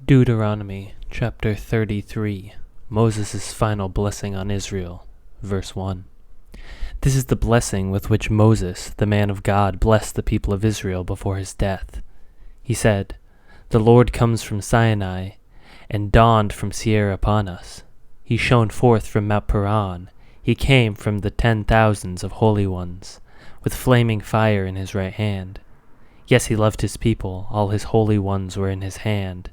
Deuteronomy chapter 33, Moses' final blessing on Israel, verse 1. This is the blessing with which Moses, the man of God, blessed the people of Israel before his death. He said, "The Lord comes from Sinai, and dawned from Seir upon us. He shone forth from Mount Paran. He came from the 10,000s of holy ones, with flaming fire in his right hand. Yes, he loved his people, all his holy ones were in his hand.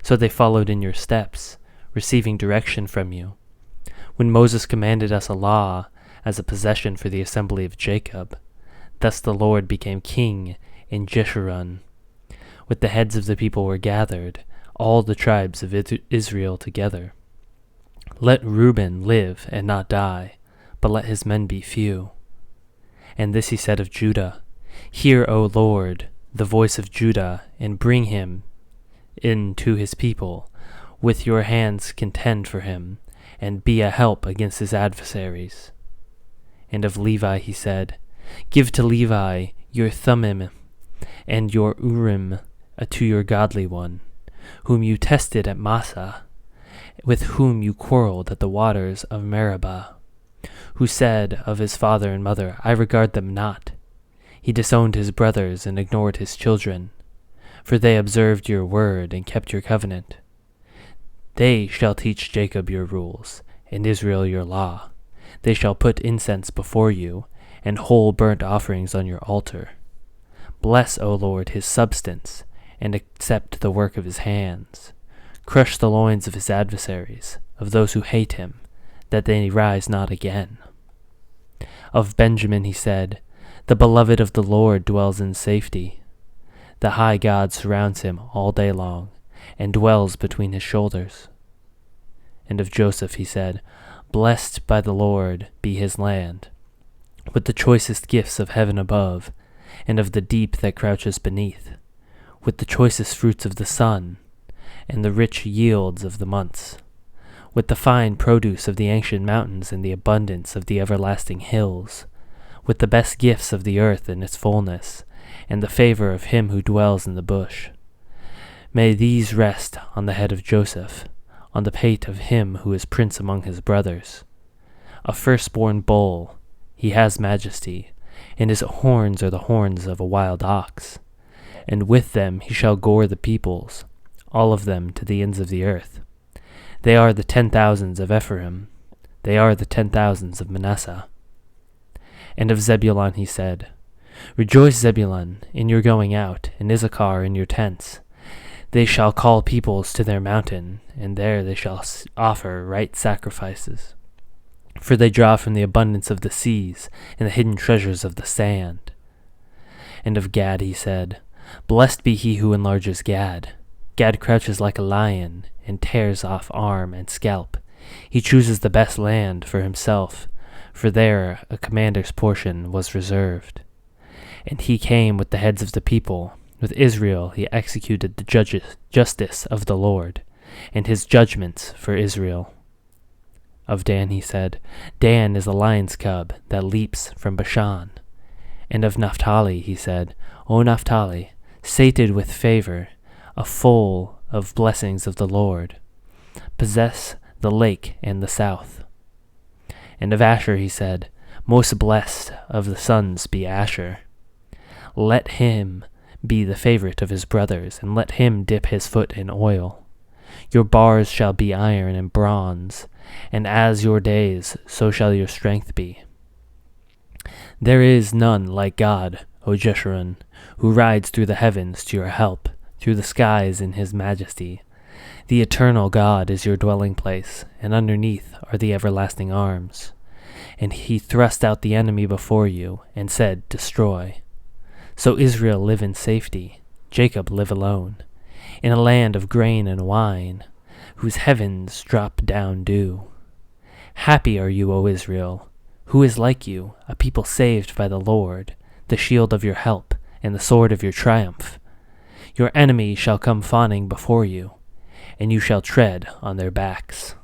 So they followed in your steps, receiving direction from you. When Moses commanded us a law as a possession for the assembly of Jacob, thus the Lord became king in Jeshurun. With the heads of the people were gathered, all the tribes of Israel together. Let Reuben live and not die, but let his men be few." And this he said of Judah, "Hear, O Lord, the voice of Judah, and bring him in to his people. With your hands contend for him, and be a help against his adversaries." And of Levi he said, "Give to Levi your Thummim and your Urim to your godly one, whom you tested at Massah, with whom you quarreled at the waters of Meribah, who said of his father and mother, 'I regard them not.' He disowned his brothers and ignored his children, for they observed your word and kept your covenant. They shall teach Jacob your rules, and Israel your law. They shall put incense before you, and whole burnt offerings on your altar. Bless, O Lord, his substance, and accept the work of his hands. Crush the loins of his adversaries, of those who hate him, that they rise not again." Of Benjamin he said, "The beloved of the Lord dwells in safety. The high God surrounds him all day long, and dwells between his shoulders." And of Joseph he said, "Blessed by the Lord be his land, with the choicest gifts of heaven above, and of the deep that crouches beneath, with the choicest fruits of the sun, and the rich yields of the months, with the fine produce of the ancient mountains and the abundance of the everlasting hills, with the best gifts of the earth in its fullness, and the favor of him who dwells in the bush. May these rest on the head of Joseph, on the pate of him who is prince among his brothers. A firstborn bull, he has majesty, and his horns are the horns of a wild ox. And with them he shall gore the peoples, all of them to the ends of the earth. They are the 10,000s of Ephraim, they are the 10,000s of Manasseh." And of Zebulun he said, "Rejoice, Zebulun, in your going out, and Issachar in your tents. They shall call peoples to their mountain, and there they shall offer right sacrifices. For they draw from the abundance of the seas and the hidden treasures of the sand." And of Gad he said, "Blessed be he who enlarges Gad. Gad crouches like a lion, and tears off arm and scalp. He chooses the best land for himself, for there a commander's portion was reserved. And he came with the heads of the people. With Israel he executed the justice of the Lord, and his judgments for Israel." Of Dan he said, "Dan is a lion's cub that leaps from Bashan." And of Naphtali he said, "O Naphtali, sated with favor, full of blessings of the Lord, possess the lake and the south." And of Asher he said, "Most blessed of the sons be Asher. Let him be the favorite of his brothers, and let him dip his foot in oil. Your bars shall be iron and bronze, and as your days, so shall your strength be. There is none like God, O Jeshurun, who rides through the heavens to your help, through the skies in his majesty. The eternal God is your dwelling place, and underneath are the everlasting arms. And he thrust out the enemy before you, and said, 'Destroy.' So Israel live in safety, Jacob live alone, in a land of grain and wine, whose heavens drop down dew. Happy are you, O Israel! Who is like you, a people saved by the Lord, the shield of your help, and the sword of your triumph? Your enemies shall come fawning before you, and you shall tread on their backs."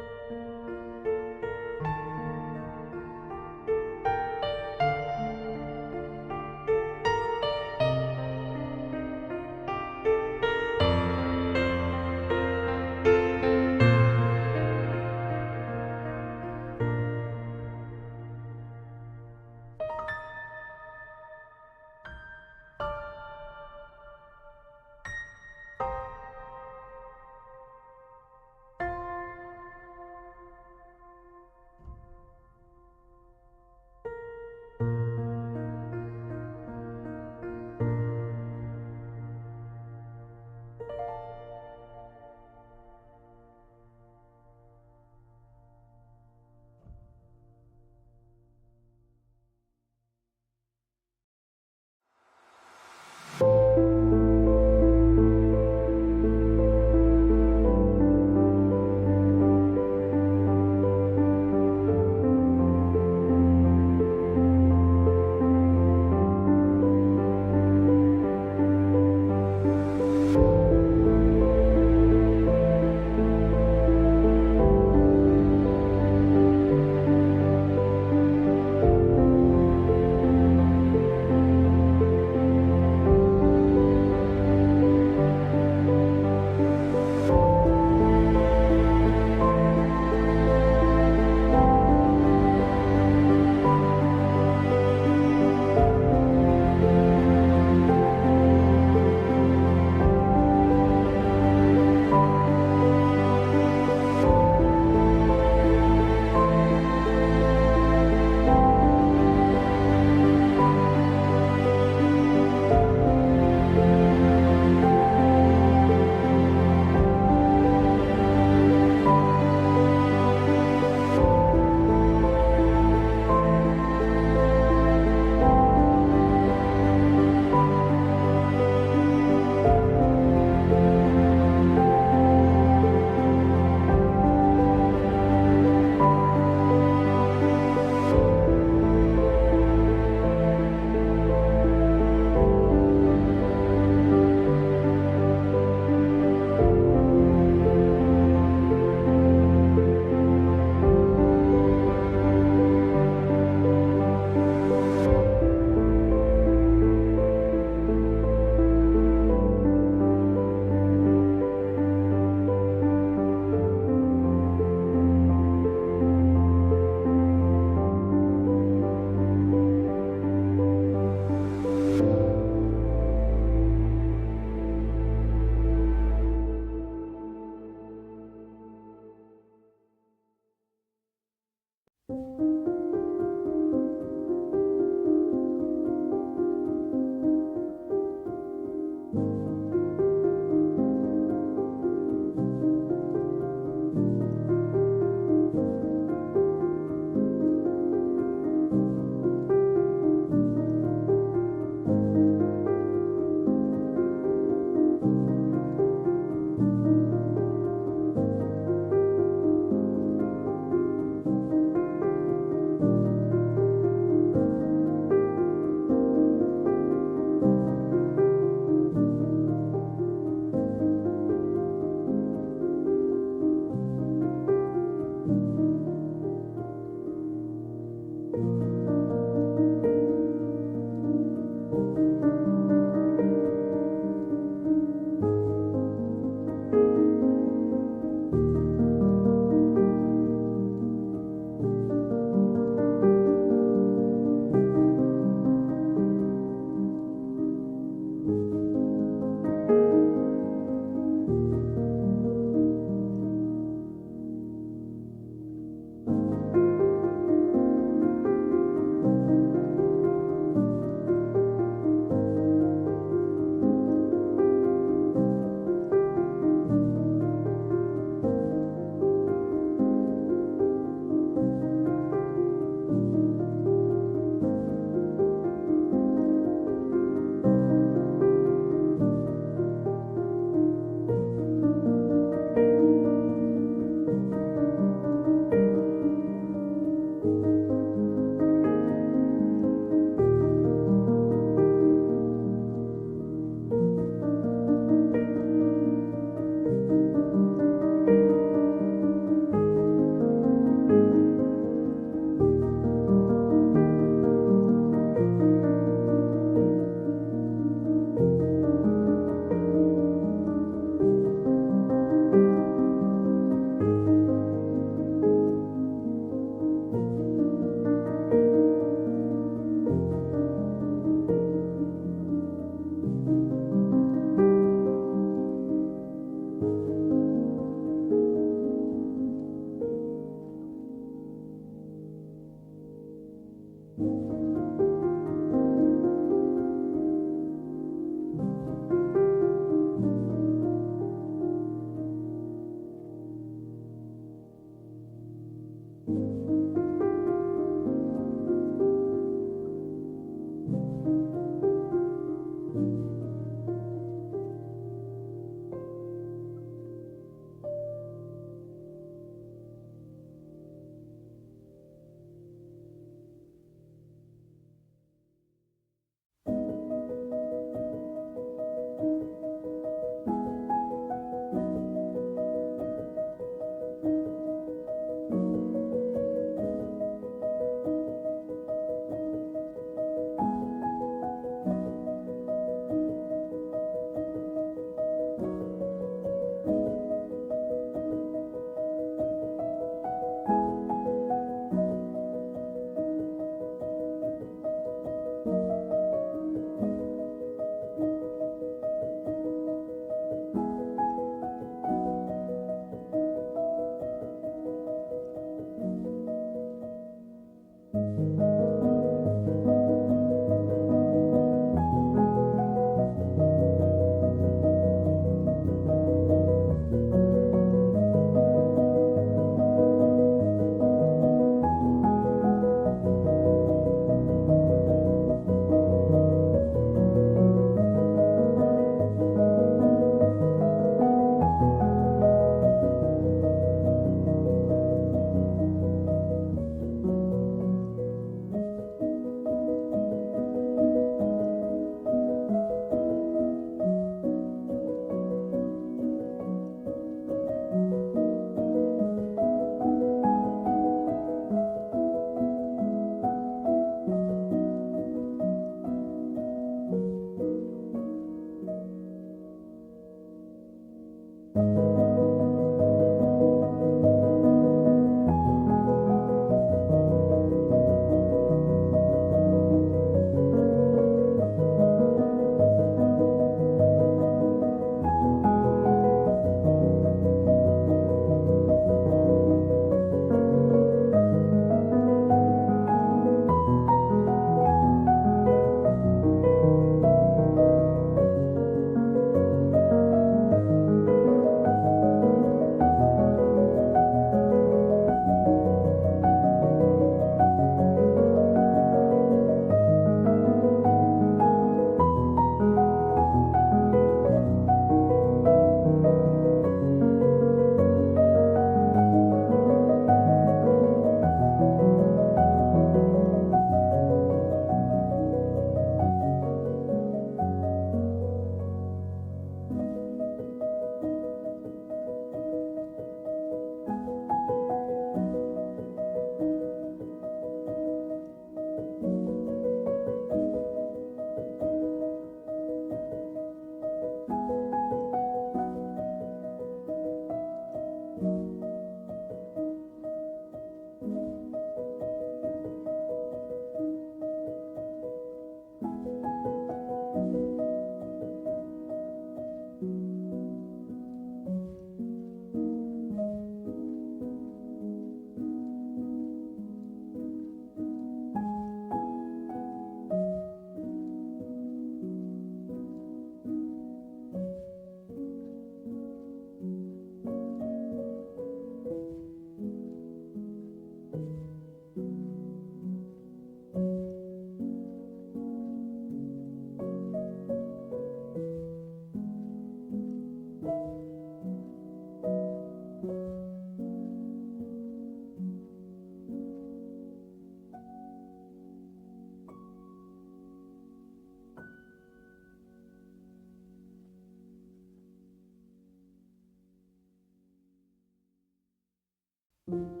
you.